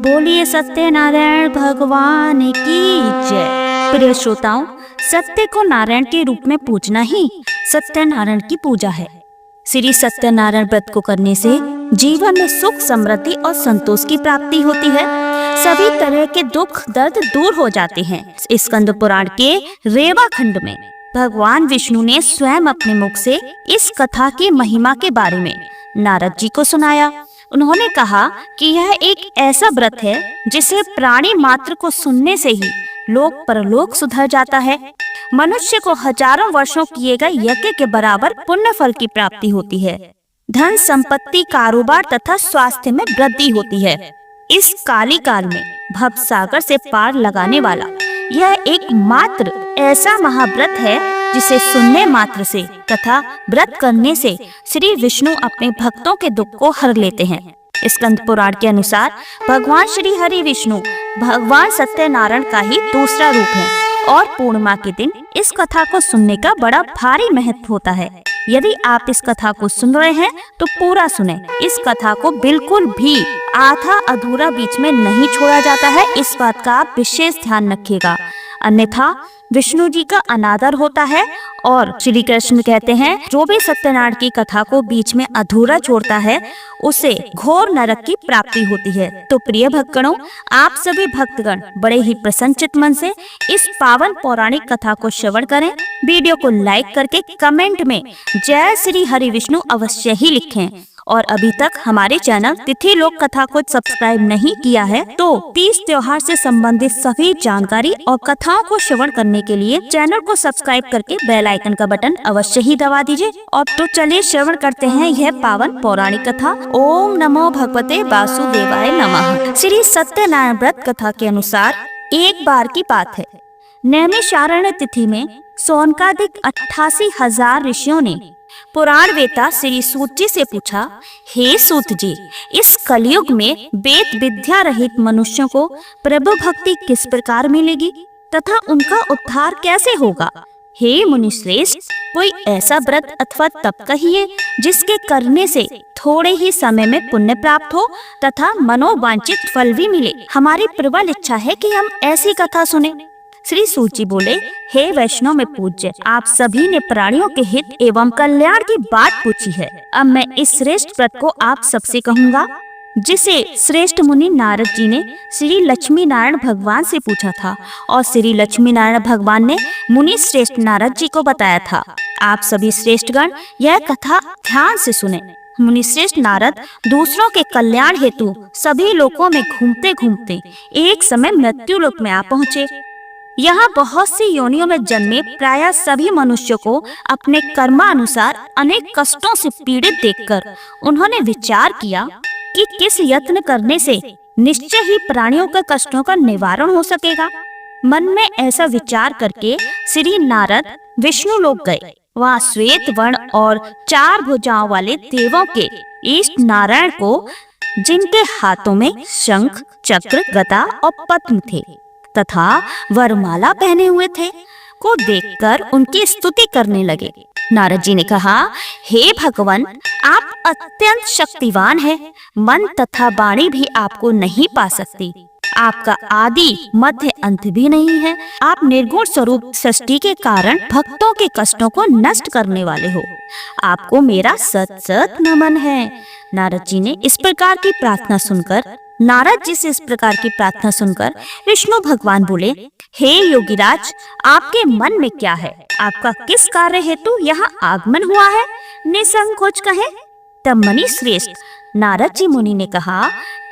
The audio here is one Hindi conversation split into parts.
बोलिए सत्यनारायण भगवान की जय। प्रिय श्रोताओं, सत्य को नारायण के रूप में पूजना ही सत्यनारायण की पूजा है। श्री सत्यनारायण व्रत को करने से जीवन में सुख, समृद्धि और संतोष की प्राप्ति होती है। सभी तरह के दुख दर्द दूर हो जाते हैं। स्कंद पुराण के रेवा खंड में भगवान विष्णु ने स्वयं अपने मुख से इस कथा की महिमा के बारे में नारद जी को सुनाया। उन्होंने कहा कि यह एक ऐसा व्रत है जिसे प्राणी मात्र को सुनने से ही लोक परलोक सुधर जाता है। मनुष्य को हजारों वर्षों किए गए यज्ञ के बराबर पुण्य फल की प्राप्ति होती है। धन संपत्ति, कारोबार तथा स्वास्थ्य में वृद्धि होती है। इस काली काल में भव सागर से पार लगाने वाला यह एक मात्र ऐसा महाव्रत है जिसे सुनने मात्र से तथा व्रत करने से श्री विष्णु अपने भक्तों के दुख को हर लेते हैं। स्कंद पुराण के अनुसार भगवान श्री हरि विष्णु भगवान सत्यनारायण का ही दूसरा रूप है और पूर्णिमा के दिन इस कथा को सुनने का बड़ा भारी महत्व होता है। यदि आप इस कथा को सुन रहे हैं तो पूरा सुने। इस कथा को बिल्कुल भी आधा अधूरा बीच में नहीं छोड़ा जाता है, इस बात का आप विशेष ध्यान रखिएगा, अन्यथा विष्णु जी का अनादर होता है। और श्री कृष्ण कहते हैं, जो भी सत्यनारायण की कथा को बीच में अधूरा छोड़ता है उसे घोर नरक की प्राप्ति होती है। तो प्रिय भक्तगणों, आप सभी भक्तगण बड़े ही प्रसन्नचित मन से इस पावन पौराणिक कथा को श्रवण करें। वीडियो को लाइक करके कमेंट में जय श्री हरि विष्णु अवश्य ही लिखें। और अभी तक हमारे चैनल तिथि लोक कथा को सब्सक्राइब नहीं किया है तो तीज त्योहार से संबंधित सभी जानकारी और कथाओं को श्रवण करने के लिए चैनल को सब्सक्राइब करके बेल आइकन का बटन अवश्य ही दबा दीजिए। और तो चलिए श्रवण करते हैं यह पावन पौराणिक कथा। ओम नमो भगवते वासुदेवाय नमः। श्री सत्यनारायण व्रत कथा के अनुसार एक बार की बात है, नैमिषारण्य तिथि में सोनकादिक 88,000 ऋषियों ने पुराण वेता श्री सूत जी से पूछा, हे सूत जी, इस कलयुग में वेद विद्या रहित मनुष्यों को प्रभु भक्ति किस प्रकार मिलेगी तथा उनका उद्धार कैसे होगा? हे मुनिश्रेष्ठ, कोई ऐसा व्रत अथवा तप कहिए जिसके करने से थोड़े ही समय में पुण्य प्राप्त हो तथा मनोवांछित फल भी मिले। हमारी प्रबल इच्छा है कि हम ऐसी कथा सुने। श्री सूत जी बोले, हे वैष्णव में पूज्य, आप सभी ने प्राणियों के हित एवं कल्याण की बात पूछी है। अब मैं इस श्रेष्ठ व्रत को आप सबसे कहूँगा, जिसे श्रेष्ठ मुनि नारद जी ने श्री लक्ष्मी नारायण भगवान से पूछा था और श्री लक्ष्मी नारायण भगवान ने मुनि श्रेष्ठ नारद जी को बताया था। आप सभी श्रेष्ठगण यह कथा ध्यान से सुने। मुनि श्रेष्ठ नारद दूसरों के कल्याण हेतु सभी लोकों में घूमते घूमते एक समय मृत्यु लोक में आ पहुँचे। यहाँ बहुत सी योनियों में जन्मे प्रायः सभी मनुष्यों को अपने कर्मानुसार अनेक कष्टों से पीड़ित देखकर उन्होंने विचार किया कि किस यत्न करने से निश्चय ही प्राणियों के कष्टों का निवारण हो सकेगा। मन में ऐसा विचार करके श्री नारद विष्णु लोक गए। वहाँ श्वेत वर्ण और 4 भुजाओं वाले देवों के इष्ट नारायण को, जिनके हाथों में शंख, चक्र, गदा और पद्म थे तथा वरमाला पहने हुए थे, को देखकर उनकी स्तुति करने लगे। नारद जी ने कहा, हे भगवान, आप अत्यंत शक्तिवान हैं, मन तथा वाणी भी आपको नहीं पा सकती। आपका आदि मध्य अंत भी नहीं है। आप निर्गुण स्वरूप सृष्टि के कारण भक्तों के कष्टों को नष्ट करने वाले हो। आपको मेरा सत सत नमन है। नारद जी ने इस प्रकार की प्रार्थना सुनकर विष्णु भगवान बोले, हे योगीराज, आपके मन में क्या है? आपका किस कार्य हेतु यहाँ आगमन हुआ है? निसंकोच कहें। तब मुनि श्रेष्ठ नारद जी मुनि ने कहा,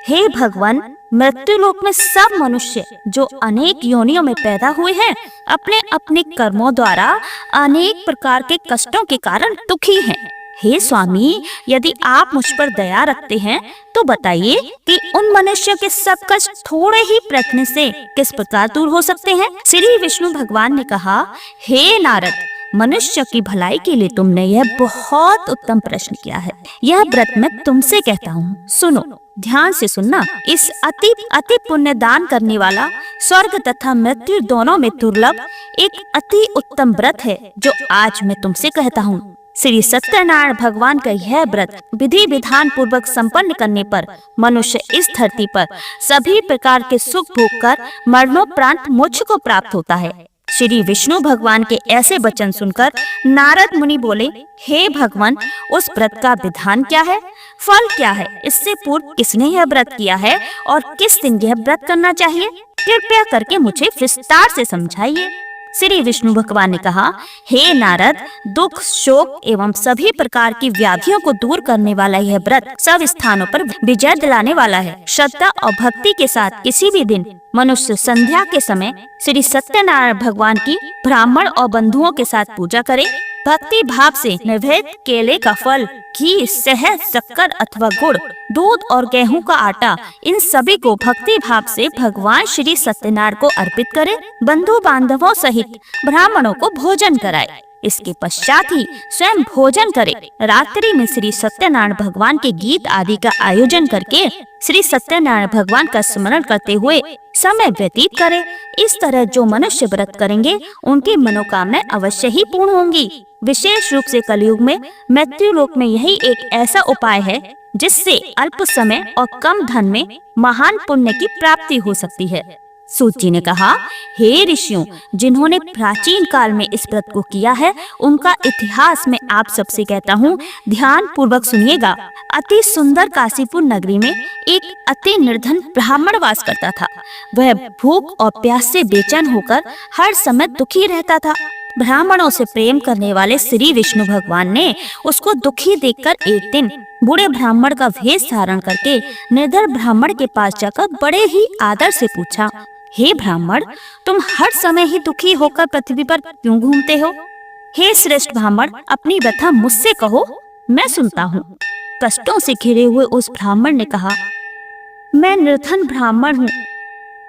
हे भगवान, मृत्यु लोक में सब मनुष्य जो अनेक योनियों में पैदा हुए हैं, अपने अपने कर्मों द्वारा अनेक प्रकार के कष्टों के कारण दुखी हैं। हे स्वामी, यदि आप मुझ पर दया रखते हैं तो बताइए कि उन मनुष्यों के सब कष्ट थोड़े ही प्रयत्न से किस प्रकार दूर हो सकते हैं? श्री विष्णु भगवान ने कहा, हे नारद, मनुष्य की भलाई के लिए तुमने यह बहुत उत्तम प्रश्न किया है। यह व्रत मैं तुमसे कहता हूँ, सुनो, ध्यान से सुनना। इस अति पुण्य दान करने वाला, स्वर्ग तथा मृत्यु दोनों में दुर्लभ एक अति उत्तम व्रत है जो आज मैं तुमसे कहता हूँ। श्री सत्यनारायण भगवान का यह व्रत विधि विधान पूर्वक संपन्न करने पर मनुष्य इस धरती पर सभी प्रकार के सुख भोग कर मरणोपरांत मोक्ष को प्राप्त होता है। श्री विष्णु भगवान के ऐसे वचन सुनकर नारद मुनि बोले, हे भगवान, उस व्रत का विधान क्या है, फल क्या है, इससे पूर्व किसने यह व्रत किया है और किस दिन यह व्रत करना चाहिए, कृपया करके मुझे विस्तार से समझाइए। श्री विष्णु भगवान ने कहा, हे नारद, दुख, शोक एवं सभी प्रकार की व्याधियों को दूर करने वाला यह व्रत सब स्थानों पर विजय दिलाने वाला है। श्रद्धा और भक्ति के साथ किसी भी दिन मनुष्य संध्या के समय श्री सत्यनारायण भगवान की ब्राह्मण और बंधुओं के साथ पूजा करे, भक्ति भाव से नैवेद्य केले का फल, घी, शहद, शक्कर अथवा गुड़, दूध और गेहूं का आटा, इन सभी को भक्ति भाव से भगवान श्री सत्यनारायण को अर्पित करे, बंधु बांधवों सहित ब्राह्मणों को भोजन कराए। इसके पश्चात ही स्वयं भोजन करे। रात्रि में श्री सत्यनारायण भगवान के गीत आदि का आयोजन करके श्री सत्यनारायण भगवान का स्मरण करते हुए समय व्यतीत करे। इस तरह जो मनुष्य व्रत करेंगे उनकी मनोकामनाएं अवश्य ही पूर्ण होंगी। विशेष रूप से कलयुग में मृत्यु लोक में यही एक ऐसा उपाय है जिससे अल्प समय और कम धन में महान पुण्य की प्राप्ति हो सकती है। सूत जी ने कहा, हे ऋषियों, जिन्होंने प्राचीन काल में इस व्रत को किया है उनका इतिहास मैं आप सबसे कहता हूँ, ध्यान पूर्वक सुनिएगा। अति सुंदर काशीपुर नगरी में एक अति निर्धन ब्राह्मण वास करता था। वह भूख और प्यास से बेचैन होकर हर समय दुखी रहता था। ब्राह्मणों से प्रेम करने वाले श्री विष्णु भगवान ने उसको दुखी देखकर एक दिन बूढ़े ब्राह्मण का वेश धारण करके निर्धन ब्राह्मण के पास जाकर बड़े ही आदर से पूछा, हे ब्राह्मण, तुम हर समय ही दुखी होकर पृथ्वी पर क्यों घूमते हो? हे श्रेष्ठ ब्राह्मण, अपनी व्यथा मुझसे कहो, मैं सुनता हूँ। कष्टों से घिरे हुए उस ब्राह्मण ने कहा, मैं निर्धन ब्राह्मण हूँ,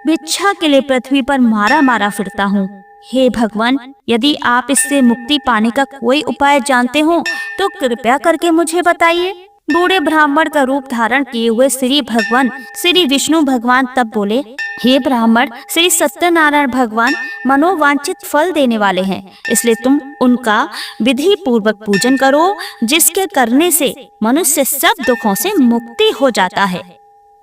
भिक्षा के लिए पृथ्वी पर मारा मारा फिरता हूँ। हे भगवान, यदि आप इससे मुक्ति पाने का कोई उपाय जानते हो तो कृपया करके मुझे बताइए। बूढ़े ब्राह्मण का रूप धारण किए हुए श्री विष्णु भगवान तब बोले, हे ब्राह्मण, श्री सत्यनारायण भगवान मनोवांछित फल देने वाले हैं, इसलिए तुम उनका विधि पूर्वक पूजन करो, जिसके करने से मनुष्य सब दुखों से मुक्ति हो जाता है।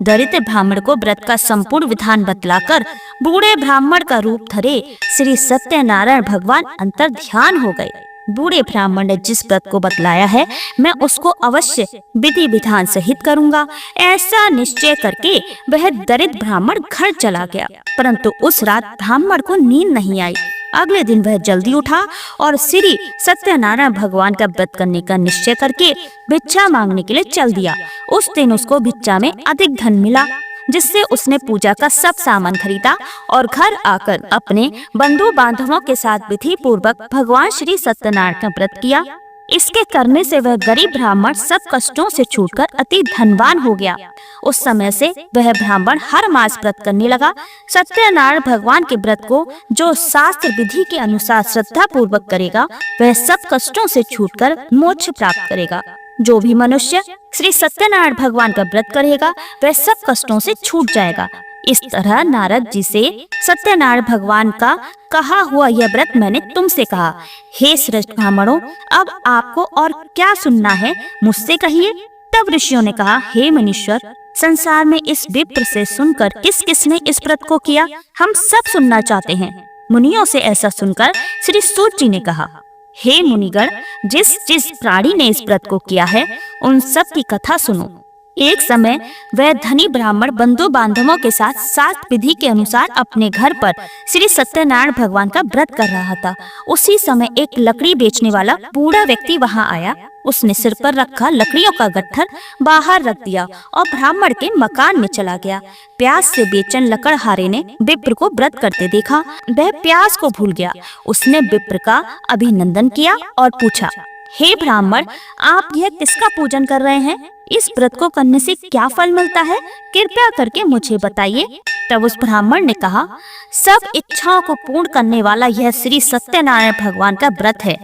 दरिद्र ब्राह्मण को व्रत का संपूर्ण विधान बतलाकर बूढ़े ब्राह्मण का रूप धरे श्री सत्यनारायण भगवान अंतर ध्यान हो गए। बूढ़े ब्राह्मण ने जिस व्रत को बतलाया है मैं उसको अवश्य विधि विधान सहित करूंगा, ऐसा निश्चय करके वह दरिद्र ब्राह्मण घर चला गया। परंतु उस रात ब्राह्मण को नींद नहीं आई। अगले दिन वह जल्दी उठा और श्री सत्यनारायण भगवान का व्रत करने का निश्चय करके भिक्षा मांगने के लिए चल दिया। उस दिन उसको भिक्षा में अधिक धन मिला, जिससे उसने पूजा का सब सामान खरीदा और घर आकर अपने बंधु बांधवों के साथ विधि पूर्वक भगवान श्री सत्यनारायण का व्रत किया। इसके करने से वह गरीब ब्राह्मण सब कष्टों से छूटकर अति धनवान हो गया। उस समय से वह ब्राह्मण हर मास व्रत करने लगा। सत्यनारायण भगवान के व्रत को जो शास्त्र विधि के अनुसार श्रद्धा पूर्वक करेगा वह सब कष्टों से छूटकर मोक्ष प्राप्त करेगा। जो भी मनुष्य श्री सत्यनारायण भगवान का व्रत करेगा वह सब कष्टों से छूट जाएगा। इस तरह नारद जी से सत्यनारायण भगवान का कहा हुआ यह व्रत मैंने तुमसे कहा। हे श्रेष्ठ ब्राह्मणों, अब आपको और क्या सुनना है मुझसे कहिए। तब ऋषियों ने कहा, हे मुनीश्वर, संसार में इस विप्र से सुनकर किस किसने इस व्रत को किया, हम सब सुनना चाहते हैं। मुनियों से ऐसा सुनकर श्री सूत जी ने कहा, हे मुनिगण, जिस जिस प्राणी ने इस व्रत को किया है उन सब की कथा सुनो। एक समय वह धनी ब्राह्मण बंधु बांधवों के साथ शास्त्र विधि के अनुसार अपने घर पर श्री सत्यनारायण भगवान का व्रत कर रहा था। उसी समय एक लकड़ी बेचने वाला बूढ़ा व्यक्ति वहां आया। उसने सिर पर रखा लकड़ियों का गट्ठर बाहर रख दिया और ब्राह्मण के मकान में चला गया। प्यास से बेचैन लकड़हारे ने विप्र को व्रत करते देखा। वह प्यास को भूल गया। उसने विप्र का अभिनंदन किया और पूछा, हे ब्राह्मण, आप यह किसका पूजन कर रहे हैं? इस व्रत को करने से क्या फल मिलता है, कृपया करके मुझे बताइए। तब उस ब्राह्मण ने कहा, सब इच्छाओं को पूर्ण करने वाला यह श्री सत्यनारायण भगवान का व्रत है।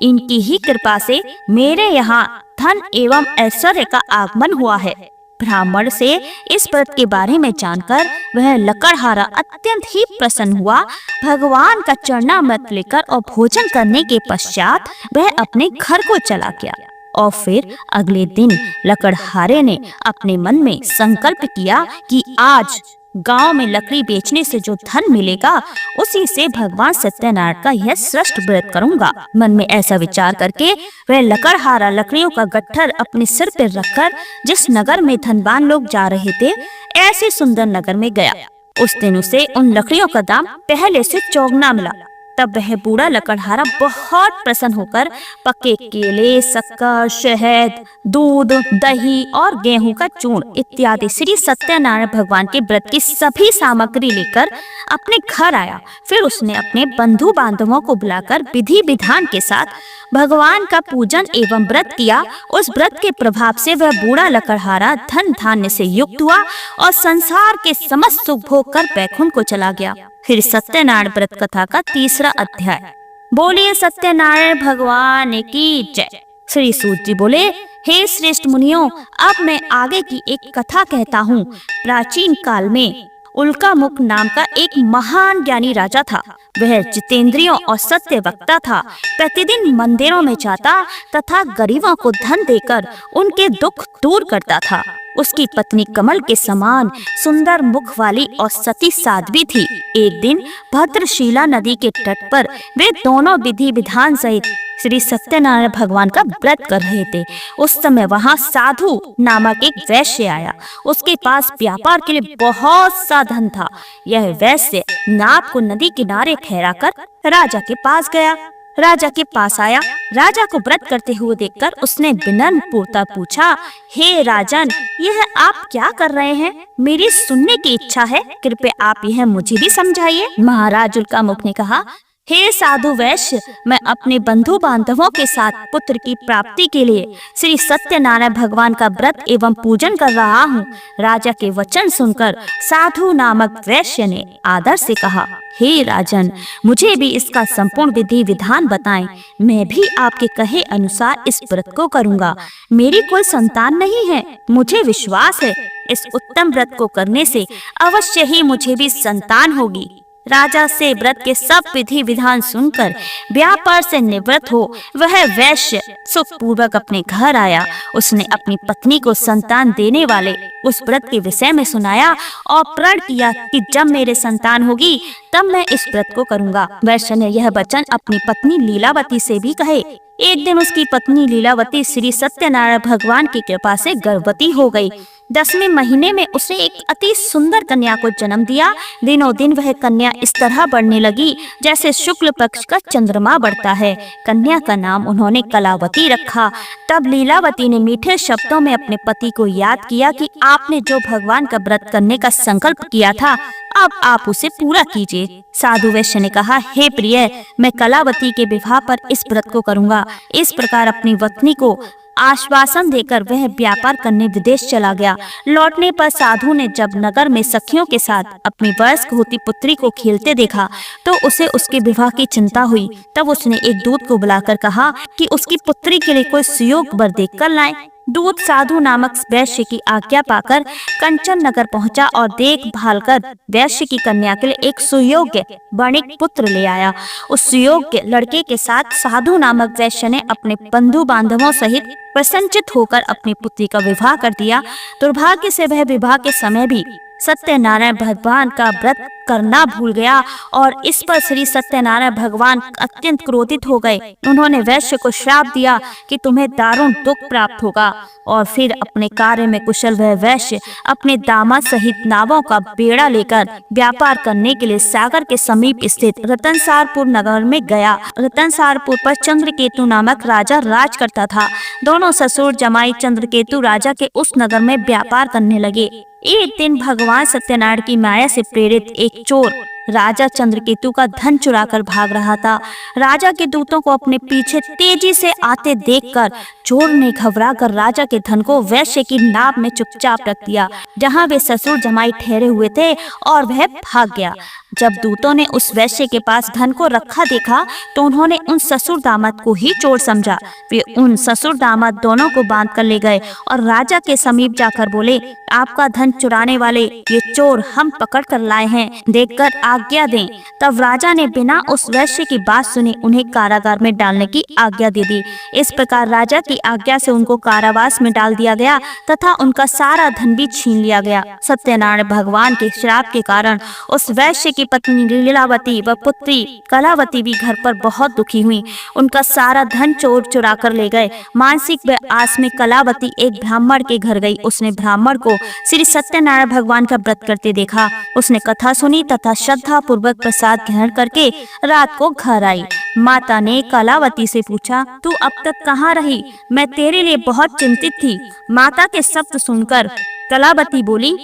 इनकी ही कृपा से मेरे यहाँ धन एवं ऐश्वर्य का आगमन हुआ है। ब्राह्मण से इस व्रत के बारे में जानकर वह लकड़हारा अत्यंत ही प्रसन्न हुआ। भगवान का चरणामृत लेकर और भोजन करने के पश्चात वह अपने घर को चला गया। और फिर अगले दिन लकड़हारे ने अपने मन में संकल्प किया कि आज गांव में लकड़ी बेचने से जो धन मिलेगा उसी से भगवान सत्यनारायण का यह श्रेष्ठ व्रत करूंगा। मन में ऐसा विचार करके वह लकड़हारा लकड़ियों का गट्ठर अपने सिर पर रखकर जिस नगर में धनवान लोग जा रहे थे ऐसे सुंदर नगर में गया। उस दिन उसे उन लकड़ियों का दाम पहले से चौगुना मिला। तब वह बूढ़ा लकड़हारा बहुत प्रसन्न होकर पके केले, शक्कर, शहद, दूध, दही और गेहूं का चूर्ण इत्यादि श्री सत्यनारायण भगवान के व्रत की सभी सामग्री लेकर अपने घर आया। फिर उसने अपने बंधु बांधवों को बुलाकर विधि विधान के साथ भगवान का पूजन एवं व्रत किया। उस व्रत के प्रभाव से वह बूढ़ा लकड़हारा धन धान्य से युक्त हुआ और संसार के समस्त सुख भोग कर बैकुंठ को चला गया। फिर सत्यनारायण व्रत कथा का तीसरा अध्याय। बोलिए सत्यनारायण भगवान की जय। श्री सूत जी बोले, हे श्रेष्ठ मुनियों, अब मैं आगे की एक कथा कहता हूँ। प्राचीन काल में उल्कामुख नाम का एक महान ज्ञानी राजा था। वह जितेंद्रियों और सत्य वक्ता था। प्रतिदिन मंदिरों में जाता तथा गरीबों को धन देकर उनके दुख दूर करता था। उसकी पत्नी कमल के समान सुंदर मुख वाली और सती साध्वी थी। एक दिन भद्रशिला नदी के तट पर वे दोनों विधि विधान सहित श्री सत्यनारायण भगवान का व्रत कर रहे थे। उस समय वहाँ साधु नामक एक वैश्य आया। उसके पास व्यापार के लिए बहुत सा धन था। यह वैश्य नाव को नदी किनारे ठहराकर राजा के पास गया। राजा के पास आया। राजा को व्रत करते हुए देखकर उसने विनम्र पूर्वक पूछा, हे राजन, यह आप क्या कर रहे हैं? मेरी सुनने की इच्छा है, कृपया आप यह मुझे भी समझाइए। महाराज उल्कामुख ने कहा, हे साधु वैश्य, मैं अपने बंधु बांधवों के साथ पुत्र की प्राप्ति के लिए श्री सत्यनारायण भगवान का व्रत एवं पूजन कर रहा हूँ। राजा के वचन सुनकर साधु नामक वैश्य ने आदर से कहा, हे राजन, मुझे भी इसका संपूर्ण विधि विधान बताएं। मैं भी आपके कहे अनुसार इस व्रत को करूँगा। मेरी कोई संतान नहीं है। मुझे विश्वास है इस उत्तम व्रत को करने से अवश्य ही मुझे भी संतान होगी। राजा से व्रत के सब विधि विधान सुनकर व्यापार से निवृत्त हो वह वैश्य सुखपूर्वक अपने घर आया। उसने अपनी पत्नी को संतान देने वाले उस व्रत के विषय में सुनाया और प्रण किया कि जब मेरे संतान होगी तब मैं इस व्रत को करूंगा। वैश्य ने यह वचन अपनी पत्नी लीलावती से भी कहे। एक दिन उसकी पत्नी लीलावती श्री सत्यनारायण भगवान की कृपा से गर्भवती हो गई। 10वें महीने में उसने एक अति सुंदर कन्या को जन्म दिया। दिनों दिन वह कन्या इस तरह बढ़ने लगी जैसे शुक्ल पक्ष का चंद्रमा बढ़ता है। कन्या का नाम उन्होंने कलावती रखा। तब लीलावती ने मीठे शब्दों में अपने पति को याद किया कि आपने जो भगवान का व्रत करने का संकल्प किया था, अब आप उसे पूरा कीजिए। साधु वैश्य ने कहा, हे प्रिय, मैं कलावती के विवाह पर इस व्रत को करूंगा। इस प्रकार अपनी पत्नी को आश्वासन देकर वह व्यापार करने विदेश चला गया। लौटने पर साधु ने जब नगर में सखियों के साथ अपनी वयस्क होती पुत्री को खेलते देखा तो उसे उसके विवाह की चिंता हुई। तब उसने एक दूत को बुलाकर कहा कि उसकी पुत्री के लिए कोई सुयोग वर देखकर लाए। दूत साधु नामक वैश्य की आज्ञा पाकर कंचन नगर पहुंचा और देखभाल कर वैश्य की कन्या के लिए एक सुयोग्य वणिक पुत्र ले आया। उस सुयोग्य लड़के के साथ साधु नामक वैश्य ने अपने बंधु बांधवों सहित प्रसन्नचित होकर अपनी पुत्री का विवाह कर दिया। दुर्भाग्य से वह विवाह के समय भी सत्यनारायण भगवान का व्रत करना भूल गया और इस पर श्री सत्यनारायण भगवान अत्यंत क्रोधित हो गए। उन्होंने वैश्य को श्राप दिया कि तुम्हें दारुण दुख प्राप्त होगा। और फिर अपने कार्य में कुशल वह वैश्य अपने दामाद सहित नावों का बेड़ा लेकर व्यापार करने के लिए सागर के समीप स्थित रतनसारपुर नगर में गया। रतनसारपुर पर चंद्रकेतु नामक राजा राज करता था। दोनों ससुर जमाई चंद्रकेतु राजा के उस नगर में व्यापार करने लगे। एक दिन भगवान सत्यनारायण की माया से प्रेरित एक चोर राजा चंद्रकेतु का धन चुराकर भाग रहा था। राजा के दूतों को अपने पीछे तेजी से आते देखकर चोर ने घबराकर राजा के धन को वैश्य की नाव में चुपचाप रख दिया, जहां वे ससुर जमाई ठहरे हुए थे, और वह भाग गया। जब दूतों ने उस वैश्य के पास धन को रखा देखा तो उन्होंने उन ससुर दामाद को ही चोर समझा। वे उन ससुर दामाद दोनों को बांध कर ले गए और राजा के समीप जाकर बोले, आपका धन चुराने वाले ये चोर हम पकड़ कर लाए हैं, देखकर आज्ञा दें। तब राजा ने बिना उस वैश्य की बात सुने उन्हें कारागार में डालने की आज्ञा दे दी। इस प्रकार राजा की आज्ञा से उनको कारावास में डाल दिया गया तथा उनका सारा धन भी छीन लिया गया। सत्यनारायण भगवान के श्राप के कारण उस वैश्य की पत्नी लीलावती व पुत्री कलावती भी घर पर बहुत दुखी हुई। उनका सारा धन चोर चुरा कर ले गए। मानसिक व आस में कलावती एक ब्राह्मण के घर गई। उसने ब्राह्मण को श्री सत्यनारायण भगवान का व्रत करते देखा। उसने कथा सुनी तथा श्रद्धा पूर्वक प्रसाद ग्रहण करके रात को घर आई। माता ने कलावती से पूछा, तू अब तक कहाँ रही? मैं तेरे लिए बहुत चिंतित थी। माता के शब्द सुनकर कलावती बोली,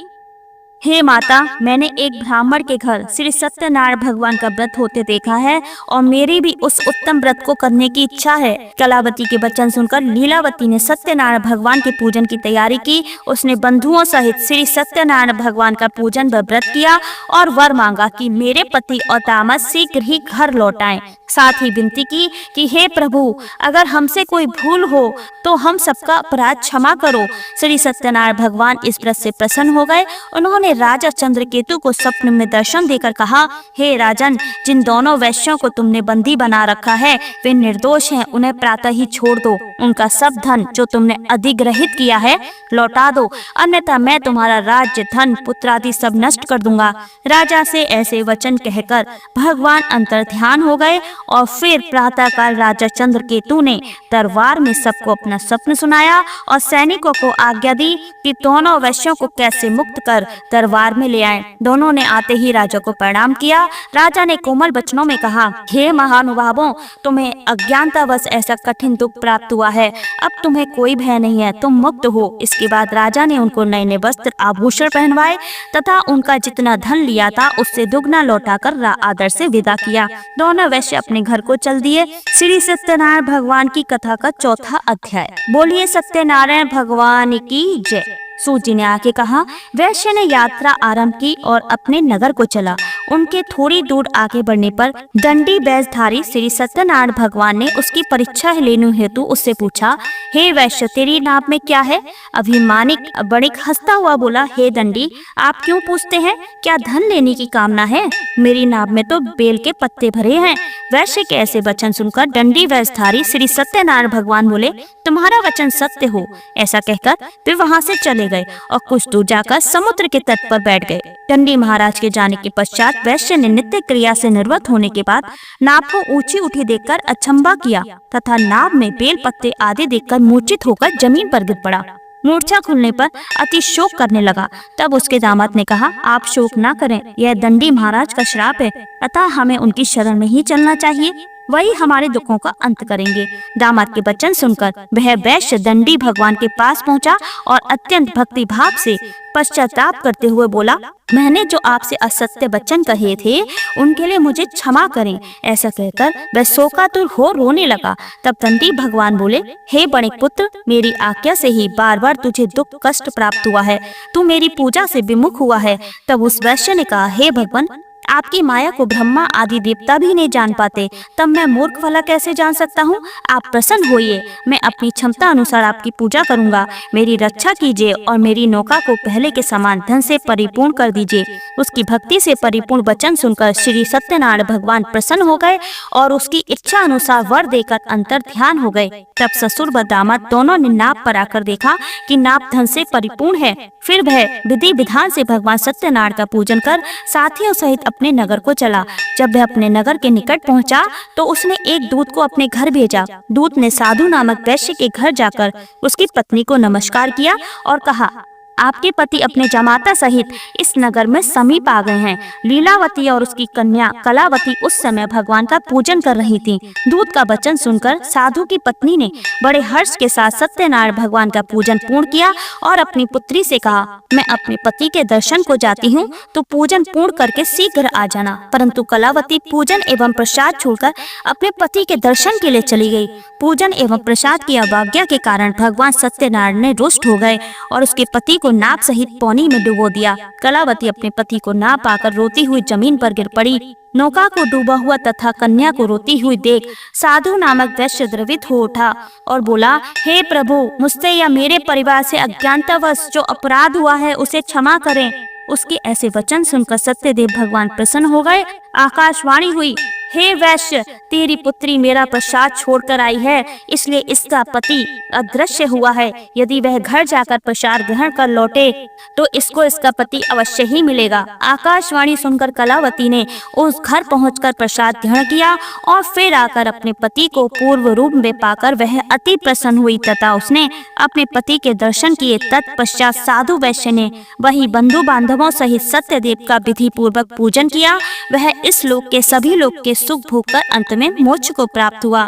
हे माता, मैंने एक ब्राह्मण के घर श्री सत्यनारायण भगवान का व्रत होते देखा है और मेरी भी उस उत्तम व्रत को करने की इच्छा है। कलावती के वचन सुनकर लीलावती ने सत्यनारायण भगवान के पूजन की तैयारी की। उसने बंधुओं सहित श्री सत्यनारायण भगवान का पूजन व व्रत किया और वर मांगा कि मेरे पति और दामाद शीघ्र ही घर लौट आएं। साथ ही विनती की कि हे प्रभु, अगर हमसे कोई भूल हो तो हम सबका अपराध क्षमा करो। श्री सत्यनारायण भगवान इस व्रत से प्रसन्न हो गए। उन्होंने राजा चंद्रकेतु को स्वप्न में दर्शन देकर कहा, हे राजन, जिन दोनों वैश्यों को तुमने बंदी बना रखा है वे निर्दोष हैं, उन्हें प्रातः ही छोड़ दो। उनका सब धन जो तुमने अधिग्रहित किया है लौटा दो, अन्यथा मैं तुम्हारा राज्य, धन, पुत्र आदि सब नष्ट कर दूंगा। राजा से ऐसे वचन कहकर भगवान अंतर्ध्यान हो गए और फिर प्रातःकाल राजा चंद्रकेतु ने दरबार में सबको अपना स्वप्न सुनाया और सैनिकों को आज्ञा दी कि दोनों वैश्यों को कैसे मुक्त कर दरबार में ले आए। दोनों ने आते ही राजा को प्रणाम किया। राजा ने कोमल वचनों में कहा, हे महानुभावों, तुम्हें अज्ञानतावश ऐसा कठिन दुख प्राप्त हुआ है। अब तुम्हें कोई भय नहीं है, तुम मुक्त हो। इसके बाद राजा ने उनको नए नए वस्त्र आभूषण पहनवाए तथा उनका जितना धन लिया था उससे दुगना लौटाकर आदर से विदा किया। दोनों वैश्य अपने घर को चल दिए। श्री सत्यनारायण भगवान की कथा का चौथा अध्याय। बोलिए सत्यनारायण भगवान की जय। सूत जी ने आके कहा, वैश्य ने यात्रा आरंभ की और अपने नगर को चला। उनके थोड़ी दूर आगे बढ़ने पर दंडी बैजधारी श्री सत्यनारायण भगवान ने उसकी परीक्षा लेने हेतु उससे पूछा, हे वैश्य, तेरी नाम में क्या है? अभिमानिक बणिक हंसता हुआ बोला, हे दंडी, आप क्यों पूछते हैं? क्या धन लेने की कामना है? मेरी नाम में तो बेल के पत्ते भरे हैं। वैश्य के ऐसे वचन सुनकर दंडी बैजधारी श्री सत्यनारायण भगवान बोले, तुम्हारा वचन सत्य हो। ऐसा कहकर वे वहाँ से चले गए और कुछ दूर जाकर समुद्र के तट पर बैठ गए। दंडी महाराज के जाने के पश्चात वैश्य ने नित्य क्रिया से निर्वृत्त होने के बाद नाव को ऊंची उठी देखकर अचंभा किया तथा नाव में बेल पत्ते आदि देखकर मूर्छित होकर जमीन पर गिर पड़ा। मूर्छा खुलने पर अति शोक करने लगा। तब उसके दामाद ने कहा, आप शोक ना करें, यह दंडी महाराज का श्राप है, अतः हमें उनकी शरण में ही चलना चाहिए, वही हमारे दुखों का अंत करेंगे। दामाद के वचन सुनकर वह वैश्य दंडी भगवान के पास पहुंचा और अत्यंत भक्ति भाव से पश्चाताप करते हुए बोला, मैंने जो आपसे असत्य वचन कहे थे उनके लिए मुझे क्षमा करें। ऐसा कहकर वह शोकातुर हो रोने लगा। तब दंडी भगवान बोले, हे बणिक पुत्र, मेरी आज्ञा से ही बार बार तुझे दुख कष्ट प्राप्त हुआ है, तू मेरी पूजा से विमुख हुआ है। तब उस वैश्य ने कहा, हे भगवान, आपकी माया को ब्रह्मा आदि देवता भी नहीं जान पाते, तब मैं मूर्ख भला कैसे जान सकता हूँ? आप प्रसन्न होइए, मैं अपनी क्षमता अनुसार आपकी पूजा करूँगा। मेरी रक्षा कीजिए और मेरी नौका को पहले के समान धन से परिपूर्ण कर दीजिए। उसकी भक्ति से परिपूर्ण वचन सुनकर श्री सत्यनारायण भगवान प्रसन्न हो गए और उसकी इच्छा अनुसार वर देकर अंतर ध्यान हो गए। तब ससुर व दामाद दोनों ने नाव पर आकर देखा कि नाव धन से परिपूर्ण है। फिर वह विधि विधान से भगवान सत्यनारायण का पूजन कर साथियों सहित अपने नगर को चला। जब वह अपने नगर के निकट पहुंचा तो उसने एक दूत को अपने घर भेजा। दूत ने साधु नामक वैश्य के घर जाकर उसकी पत्नी को नमस्कार किया और कहा, आपके पति अपने जमाता सहित इस नगर में समीप आ गए हैं। लीलावती और उसकी कन्या कलावती उस समय भगवान का पूजन कर रही थीं। दूत का वचन सुनकर साधु की पत्नी ने बड़े हर्ष के साथ सत्यनारायण भगवान का पूजन पूर्ण किया और अपनी पुत्री से कहा, मैं अपने पति के दर्शन को जाती हूँ, तो पूजन पूर्ण करके शीघ्र आ जाना। परंतु कलावती पूजन एवं प्रसाद छोड़कर अपने पति के दर्शन के लिए चली गई। पूजन एवं प्रसाद की अवज्ञा के कारण भगवान सत्यनारायण ने रुष्ट हो गए और उसके पति को नाव सहित पानी में डुबो दिया। कलावती अपने पति को ना पाकर रोती हुई जमीन पर गिर पड़ी। नौका को डूबा हुआ तथा कन्या को रोती हुई देख साधु नामक वैश्य द्रवित हो उठा और बोला, हे प्रभु, मुझसे या मेरे परिवार से अज्ञानतावश जो अपराध हुआ है उसे क्षमा करें। उसके ऐसे वचन सुनकर सत्यदेव भगवान प्रसन्न हो गए। आकाशवाणी हुई, हे वैश्य, तेरी पुत्री मेरा प्रसाद छोड़कर आई है, इसलिए इसका पति अदृश्य हुआ है। यदि वह घर जाकर प्रसाद ग्रहण कर लौटे तो इसको इसका पति अवश्य ही मिलेगा। आकाशवाणी सुनकर कलावती ने उस घर पहुंचकर प्रसाद ग्रहण किया और फिर आकर अपने पति को पूर्व रूप में पाकर वह अति प्रसन्न हुई तथा उसने अपने पति के दर्शन किए। तत्पश्चात साधु वैश्य ने वही बंधु बांधवों सहित सत्यदेव का विधि पूर्वक पूजन किया। वह इस लोक के सभी लोग के सुख भोग कर अंत में मोक्ष को प्राप्त हुआ।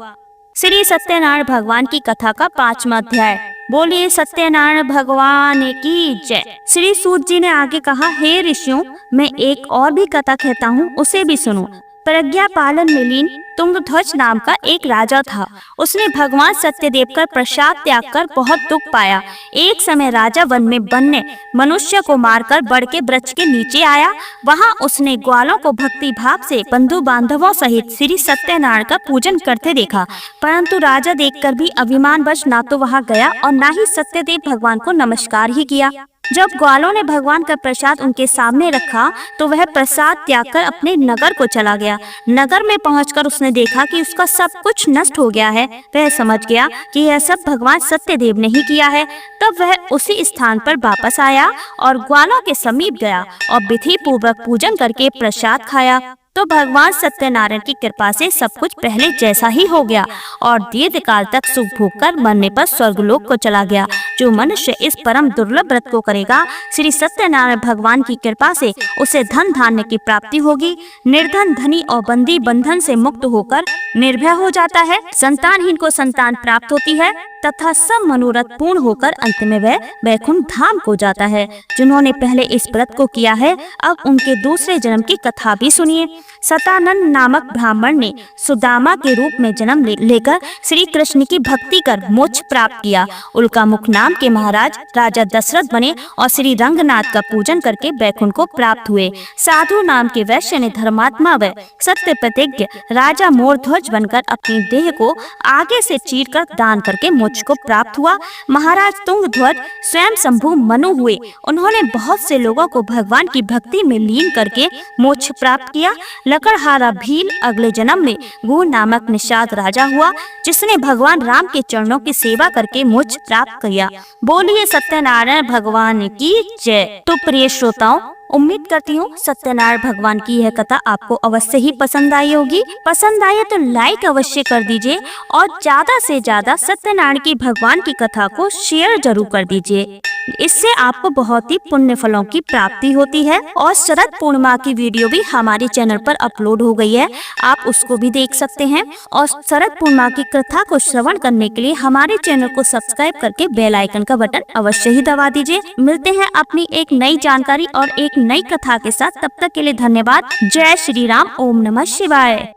श्री सत्यनारायण भगवान की कथा का 5वां अध्याय। बोलिए सत्यनारायण भगवान की जय। श्री सूत जी ने आगे कहा, हे ऋषियों, मैं एक और भी कथा कहता हूँ, उसे भी सुनो। प्रज्ञा पालन में लीन तुंगध्वज नाम का एक राजा था। उसने भगवान सत्यदेव का प्रसाद त्याग कर बहुत दुख पाया। एक समय राजा वन में वन्य मनुष्य को मारकर बड़ के वृक्ष के नीचे आया। वहां उसने ग्वालों को भक्ति भाव से बंधु बांधवों सहित श्री सत्यनारायण का पूजन करते देखा, परंतु राजा देखकर भी अभिमानवश ना तो वहां गया और ना ही सत्यदेव भगवान को नमस्कार ही किया। जब ग्वालों ने भगवान का प्रसाद उनके सामने रखा तो वह प्रसाद त्याग कर अपने नगर को चला गया। नगर में पहुंचकर उसने देखा कि उसका सब कुछ नष्ट हो गया है। वह समझ गया कि यह सब भगवान सत्यदेव ने ही किया है। तब वह उसी स्थान पर वापस आया और ग्वालों के समीप गया और विधि पूर्वक पूजन करके प्रसाद खाया। तो भगवान सत्यनारायण की कृपा से सब कुछ पहले जैसा ही हो गया और दीर्घ काल तक सुख भोग कर मरने पर स्वर्गलोक को चला गया। जो मनुष्य इस परम दुर्लभ व्रत को करेगा, श्री सत्यनारायण भगवान की कृपा से उसे धन धान्य की प्राप्ति होगी। निर्धन धनी और बंदी बंधन से मुक्त होकर निर्भय हो जाता है। संतानहीन को संतान प्राप्त होती है तथा सब मनोरथ पूर्ण होकर अंत में वह वैकुंठ धाम को जाता है। जिन्होंने पहले इस व्रत को किया है, अब उनके दूसरे जन्म की कथा भी सुनिए। सतानंद नामक ब्राह्मण ने सुदामा के रूप में जन्म लेकर श्री कृष्ण की भक्ति कर मोक्ष प्राप्त किया। उल्कामुख नाम के महाराज राजा दशरथ बने और श्री रंगनाथ का पूजन करके वैकुंठ को प्राप्त हुए। साधु नाम के वैश्य ने धर्मात्मा व सत्य प्रतिज्ञ राजा मोरध्वज बनकर अपनी देह को आगे से चीर कर दान करके मोक्ष को प्राप्त हुआ। महाराज तुंगध्वज स्वयं शंभु मनु हुए। उन्होंने बहुत से लोगों को भगवान की भक्ति में लीन करके मोक्ष प्राप्त किया। लकड़हारा भील अगले जन्म में गुह नामक निषाद राजा हुआ, जिसने भगवान राम के चरणों की सेवा करके मोक्ष प्राप्त किया। बोलिए सत्यनारायण भगवान की जय। तो प्रिय श्रोताओं, उम्मीद करती हूँ सत्यनारायण भगवान की यह कथा आपको अवश्य ही पसंद आई होगी। पसंद आई तो लाइक अवश्य कर दीजिए और ज्यादा से ज्यादा सत्यनारायण की भगवान की कथा को शेयर जरूर कर दीजिए। इससे आपको बहुत ही पुण्य फलों की प्राप्ति होती है। और शरद पूर्णिमा की वीडियो भी हमारे चैनल पर अपलोड हो गई है, आप उसको भी देख सकते हैं। और शरद पूर्णिमा की कथा को श्रवण करने के लिए हमारे चैनल को सब्सक्राइब करके बेल आइकन का बटन अवश्य ही दबा दीजिए। मिलते हैं अपनी एक नई जानकारी और एक नई कथा के साथ। तब तक के लिए धन्यवाद। जय श्री राम। ओम नमः शिवाय।